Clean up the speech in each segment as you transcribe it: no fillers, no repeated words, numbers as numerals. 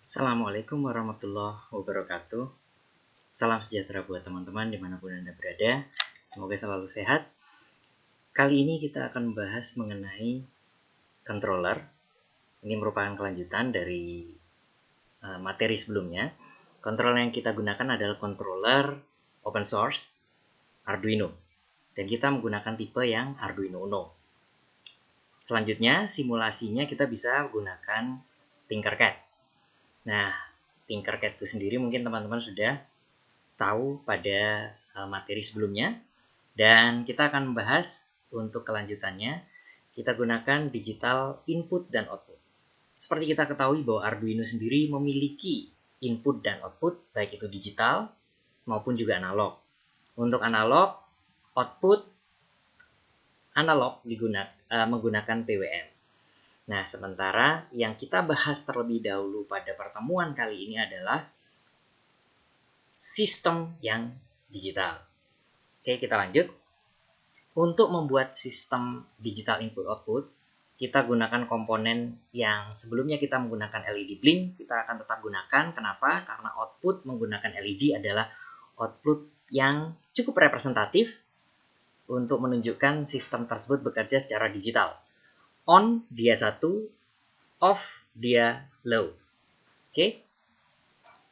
Assalamualaikum warahmatullahi wabarakatuh. Salam sejahtera buat teman-teman dimanapun Anda berada. Semoga selalu sehat. Kali ini kita akan membahas mengenai controller. Ini merupakan kelanjutan dari materi sebelumnya. Controller yang kita gunakan adalah controller open source Arduino. Dan kita menggunakan tipe yang Arduino Uno. Selanjutnya, simulasinya kita bisa menggunakan Tinkercad. Nah, Tinkercad itu sendiri mungkin teman-teman sudah tahu pada materi sebelumnya. Dan kita akan membahas untuk kelanjutannya, kita gunakan digital input dan output. Seperti kita ketahui bahwa Arduino sendiri memiliki input dan output, baik itu digital maupun juga analog. Untuk analog, output analog menggunakan PWM. Nah, sementara yang kita bahas terlebih dahulu pada pertemuan kali ini adalah sistem yang digital. Oke, kita lanjut. Untuk membuat sistem digital input-output, kita gunakan komponen yang sebelumnya kita menggunakan LED blink, kita akan tetap gunakan. Kenapa? Karena output menggunakan LED adalah output yang cukup representatif untuk menunjukkan sistem tersebut bekerja secara digital. On dia 1, off dia low. Oke.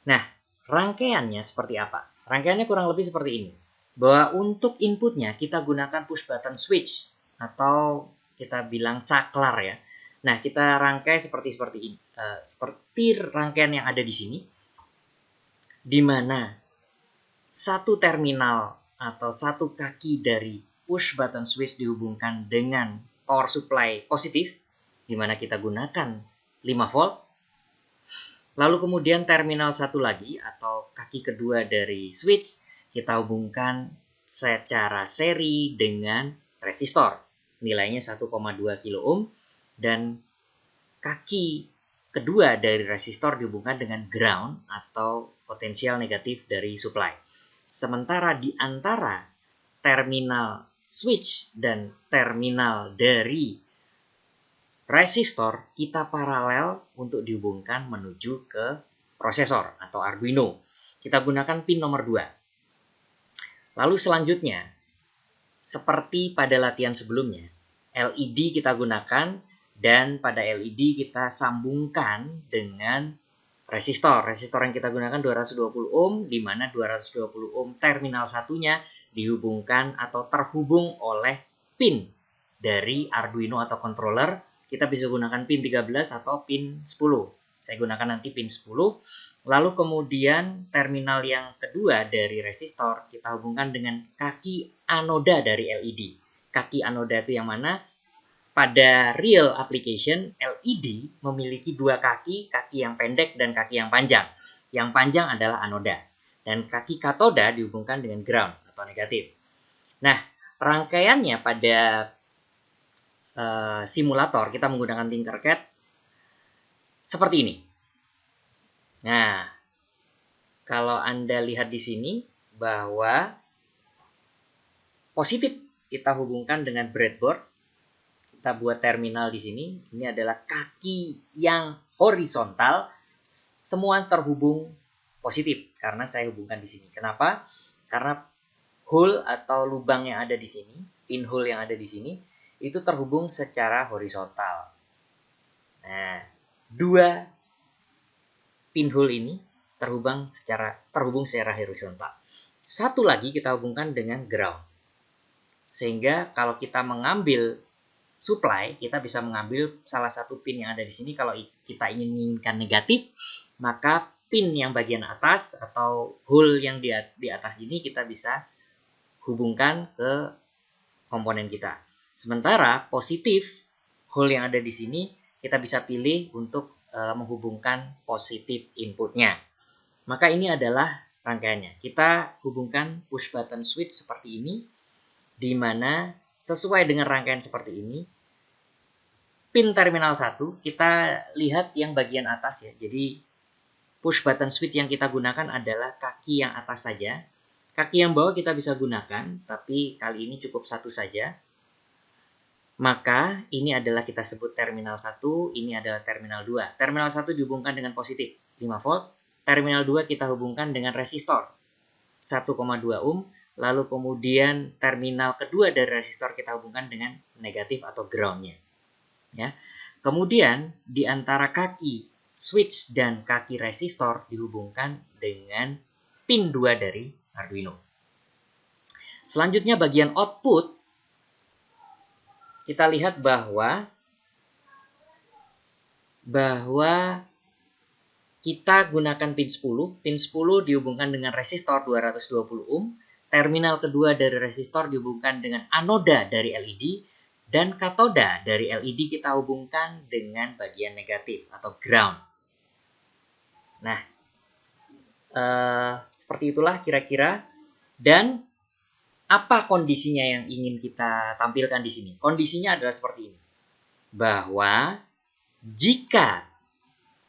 Nah, rangkaiannya seperti apa? Rangkaiannya kurang lebih seperti ini. Bahwa untuk inputnya kita gunakan push button switch atau kita bilang saklar ya. Nah, kita rangkai seperti ini. Seperti rangkaian yang ada di sini. Di mana satu terminal atau satu kaki dari push button switch dihubungkan dengan power supply positif, di mana kita gunakan 5 volt. Lalu kemudian terminal satu lagi atau kaki kedua dari switch kita hubungkan secara seri dengan resistor. Nilainya 1,2 kilo ohm dan kaki kedua dari resistor dihubungkan dengan ground atau potensial negatif dari supply. Sementara di antara terminal switch dan terminal dari resistor kita paralel untuk dihubungkan menuju ke prosesor atau Arduino. Kita gunakan pin nomor 2. Lalu selanjutnya, seperti pada latihan sebelumnya, LED kita gunakan dan pada LED kita sambungkan dengan resistor. Resistor yang kita gunakan 220 ohm, di mana 220 ohm terminal satunya dihubungkan atau terhubung oleh pin dari Arduino atau controller. Kita bisa gunakan pin 13 atau pin 10. Saya gunakan nanti pin 10. Lalu kemudian terminal yang kedua dari resistor kita hubungkan dengan kaki anoda dari LED. Kaki anoda itu yang mana? Pada real application, LED memiliki dua kaki yang pendek dan kaki yang panjang. Yang panjang adalah anoda. Dan kaki katoda dihubungkan dengan ground atau negatif. Nah, rangkaiannya pada simulator kita menggunakan Tinkercad seperti ini. Nah, kalau Anda lihat di sini bahwa positif kita hubungkan dengan breadboard. Kita buat terminal di sini. Ini adalah kaki yang horizontal, semua terhubung positif karena saya hubungkan di sini. Kenapa? Karena hole atau lubang yang ada di sini, pinhole yang ada di sini, itu terhubung secara horizontal. Nah, dua pinhole ini terhubung secara horizontal. Satu lagi kita hubungkan dengan ground. Sehingga kalau kita mengambil supply, kita bisa mengambil salah satu pin yang ada di sini. Kalau kita inginkan negatif, maka pin yang bagian atas atau hole yang di atas ini kita bisa hubungkan ke komponen kita. Sementara positif, hole yang ada di sini, kita bisa pilih untuk menghubungkan positif inputnya. Maka ini adalah rangkaiannya. Kita hubungkan push button switch seperti ini, di mana sesuai dengan rangkaian seperti ini, pin terminal 1, kita lihat yang bagian atas ya. Jadi push button switch yang kita gunakan adalah kaki yang atas saja. Kaki yang bawah kita bisa gunakan, tapi kali ini cukup satu saja. Maka ini adalah kita sebut terminal 1, ini adalah terminal 2. Terminal 1 dihubungkan dengan positif 5 volt, terminal 2 kita hubungkan dengan resistor 1,2 ohm, lalu kemudian terminal kedua dari resistor kita hubungkan dengan negatif atau ground-nya. Ya. Kemudian di antara kaki switch dan kaki resistor dihubungkan dengan pin 2 dari Arduino. Selanjutnya bagian output, kita lihat bahwa kita gunakan pin 10. Pin 10 dihubungkan dengan resistor 220 ohm. Terminal kedua dari resistor dihubungkan dengan anoda dari LED. Dan katoda dari LED kita hubungkan dengan bagian negatif atau ground. Nah, seperti itulah kira-kira. Dan apa kondisinya yang ingin kita tampilkan di sini? Kondisinya adalah seperti ini. Bahwa jika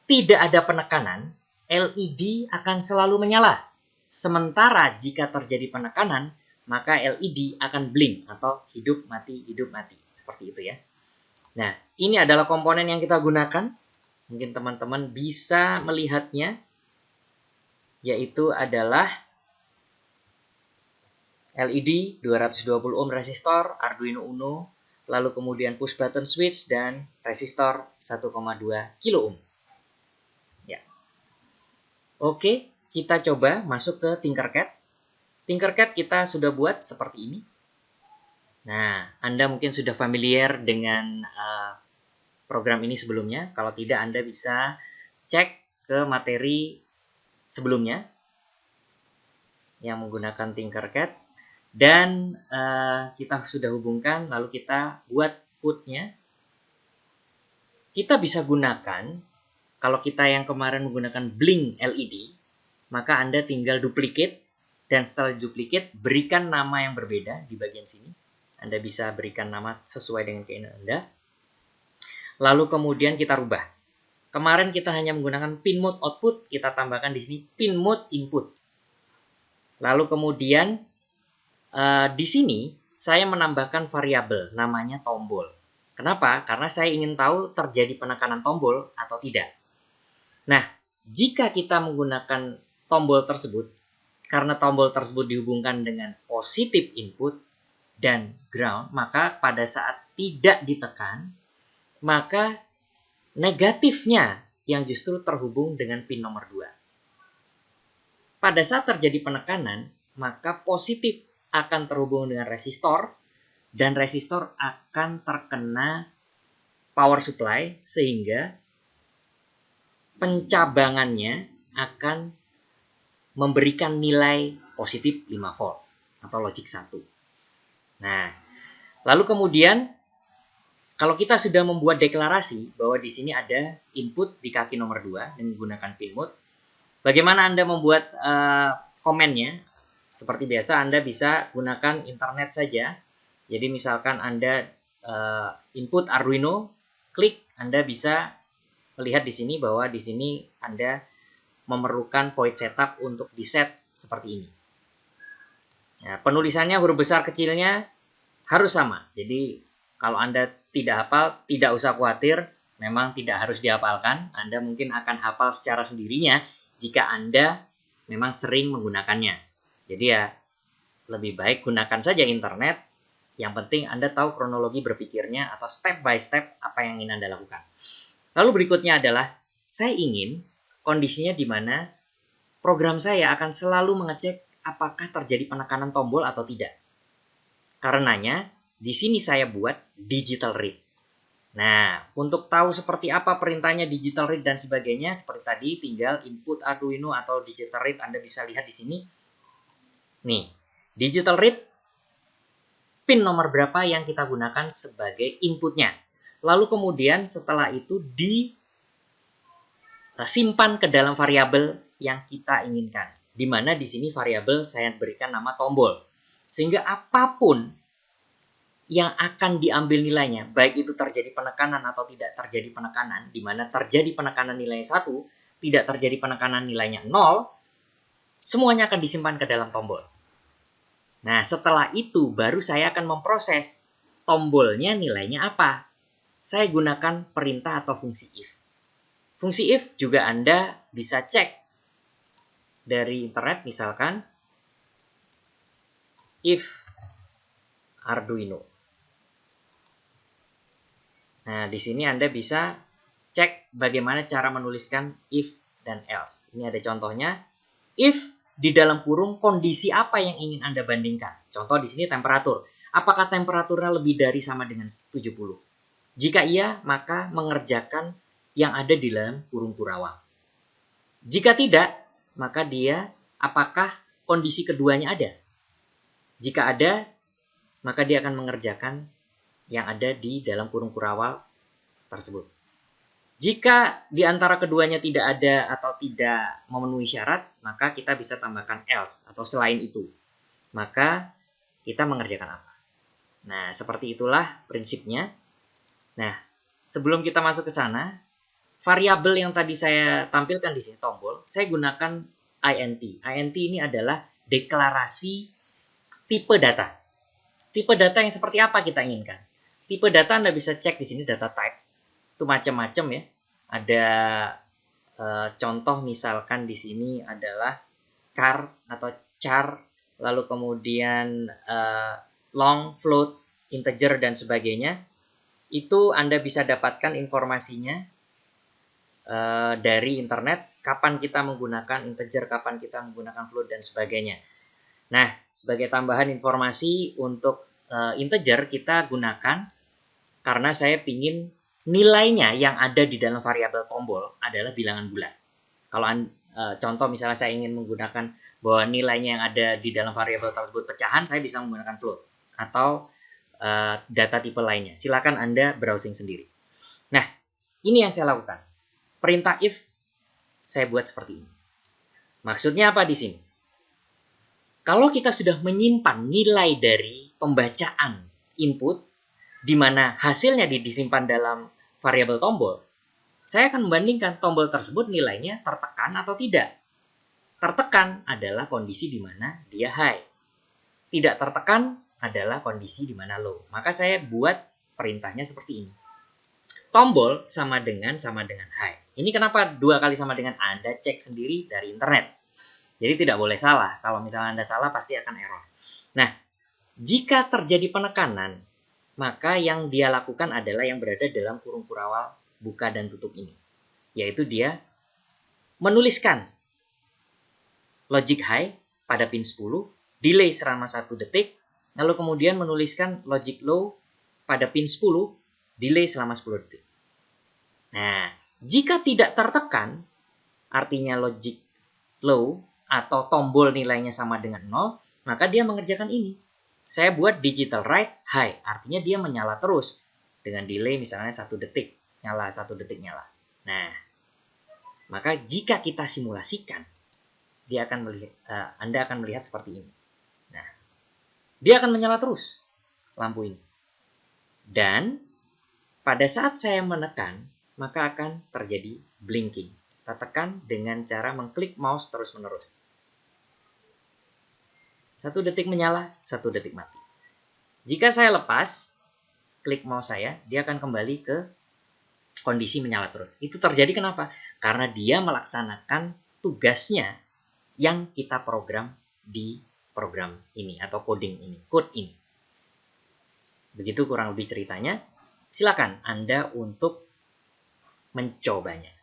tidak ada penekanan, LED akan selalu menyala. Sementara jika terjadi penekanan, maka LED akan blink atau hidup mati. Seperti itu ya. Nah, ini adalah komponen yang kita gunakan. Mungkin teman-teman bisa melihatnya. Yaitu adalah LED 220 ohm resistor, Arduino Uno, lalu kemudian push button switch, dan resistor 1,2 kilo ohm. Ya. Oke, kita coba masuk ke Tinkercad. Tinkercad kita sudah buat seperti ini. Nah, Anda mungkin sudah familiar dengan program ini sebelumnya. Kalau tidak, Anda bisa cek ke materi sebelumnya yang menggunakan Tinkercad. Dan kita sudah hubungkan, lalu kita buat putnya. Kita bisa gunakan, kalau kita yang kemarin menggunakan blink LED, maka Anda tinggal duplicate, dan setelah duplicate, berikan nama yang berbeda di bagian sini. Anda bisa berikan nama sesuai dengan keinginan Anda. Lalu kemudian kita rubah. Kemarin kita hanya menggunakan pin mode output, kita tambahkan di sini pin mode input. Lalu kemudian di sini saya menambahkan variabel namanya tombol. Kenapa? Karena saya ingin tahu terjadi penekanan tombol atau tidak. Nah, jika kita menggunakan tombol tersebut, karena tombol tersebut dihubungkan dengan positif input dan ground, maka pada saat tidak ditekan, maka negatifnya yang justru terhubung dengan pin nomor 2. Pada saat terjadi penekanan, maka positif akan terhubung dengan resistor, dan resistor akan terkena power supply, sehingga pencabangannya akan memberikan nilai positif 5 volt atau logic 1. Nah, lalu kemudian kalau kita sudah membuat deklarasi bahwa di sini ada input di kaki nomor 2 dengan menggunakan pin mode, bagaimana Anda membuat komennya? Seperti biasa, Anda bisa gunakan internet saja. Jadi misalkan Anda input Arduino, klik, Anda bisa melihat di sini bahwa di sini Anda memerlukan void setup untuk di-set seperti ini. Ya, penulisannya huruf besar kecilnya harus sama. Jadi kalau Anda tidak hafal, tidak usah khawatir, memang tidak harus dihafalkan. Anda mungkin akan hafal secara sendirinya jika Anda memang sering menggunakannya. Jadi ya, lebih baik gunakan saja internet. Yang penting Anda tahu kronologi berpikirnya atau step by step apa yang ingin Anda lakukan. Lalu berikutnya adalah, saya ingin kondisinya di mana program saya akan selalu mengecek apakah terjadi penekanan tombol atau tidak. Karenanya, di sini saya buat digital read. Nah, untuk tahu seperti apa perintahnya digital read dan sebagainya, seperti tadi, tinggal input Arduino atau digital read, Anda bisa lihat di sini. Nih, digital read, pin nomor berapa yang kita gunakan sebagai inputnya. Lalu kemudian setelah itu disimpan ke dalam variabel yang kita inginkan. Di mana di sini variabel saya berikan nama tombol. Sehingga apapun yang akan diambil nilainya, baik itu terjadi penekanan atau tidak terjadi penekanan, di mana terjadi penekanan nilainya 1, tidak terjadi penekanan nilainya 0, semuanya akan disimpan ke dalam tombol. Nah, setelah itu baru saya akan memproses tombolnya nilainya apa? Saya gunakan perintah atau fungsi if. Fungsi if juga Anda bisa cek dari internet, misalkan if Arduino. Nah, di sini Anda bisa cek bagaimana cara menuliskan if dan else. Ini ada contohnya. If di dalam kurung kondisi apa yang ingin Anda bandingkan. Contoh di sini temperatur. Apakah temperaturnya lebih dari sama dengan 70? Jika iya, maka mengerjakan yang ada di dalam kurung kurawal. Jika tidak, maka dia apakah kondisi keduanya ada? Jika ada, maka dia akan mengerjakan yang ada di dalam kurung kurawal tersebut. Jika di antara keduanya tidak ada atau tidak memenuhi syarat, maka kita bisa tambahkan else atau selain itu. Maka kita mengerjakan apa? Nah, seperti itulah prinsipnya. Nah, sebelum kita masuk ke sana, variabel yang tadi saya tampilkan di sini tombol, saya gunakan int. Int ini adalah deklarasi tipe data. Tipe data yang seperti apa kita inginkan? Tipe data Anda bisa cek di sini data type. Itu macam-macam ya. Ada contoh misalkan di sini adalah char atau char, lalu kemudian long, float, integer dan sebagainya. Itu Anda bisa dapatkan informasinya dari internet, kapan kita menggunakan integer, kapan kita menggunakan float dan sebagainya. Nah, sebagai tambahan informasi untuk integer kita gunakan karena saya ingin nilainya yang ada di dalam variabel tombol adalah bilangan bulat. Kalau contoh misalnya saya ingin menggunakan bahwa nilainya yang ada di dalam variabel tersebut pecahan, saya bisa menggunakan float atau data tipe lainnya. Silakan Anda browsing sendiri. Nah, ini yang saya lakukan. Perintah if saya buat seperti ini. Maksudnya apa di sini? Kalau kita sudah menyimpan nilai dari pembacaan input, di mana hasilnya disimpan dalam variabel tombol, saya akan membandingkan tombol tersebut nilainya tertekan atau tidak. Tertekan adalah kondisi di mana dia high. Tidak tertekan adalah kondisi di mana low. Maka saya buat perintahnya seperti ini. Tombol sama dengan high. Ini kenapa 2 kali sama dengan? Anda cek sendiri dari internet. Jadi tidak boleh salah. Kalau misalnya Anda salah pasti akan error. Nah, jika terjadi penekanan, maka yang dia lakukan adalah yang berada dalam kurung kurawal buka dan tutup ini. Yaitu dia menuliskan logic high pada pin 10, delay selama 1 detik, lalu kemudian menuliskan logic low pada pin 10, delay selama 10 detik. Nah, jika tidak tertekan, artinya logic low atau tombol nilainya sama dengan 0, maka dia mengerjakan ini. Saya buat digital write high, artinya dia menyala terus dengan delay misalnya 1 detik, nyala 1 detik nyala. Nah, maka jika kita simulasikan, Anda akan melihat seperti ini. Nah, dia akan menyala terus lampu ini. Dan pada saat saya menekan, maka akan terjadi blinking. Kita tekan dengan cara mengklik mouse terus-menerus. 1 detik menyala, 1 detik mati. Jika saya lepas, klik mouse saya, dia akan kembali ke kondisi menyala terus. Itu terjadi kenapa? Karena dia melaksanakan tugasnya yang kita program di program ini atau coding ini, code ini. Begitu kurang lebih ceritanya. Silakan Anda untuk mencobanya.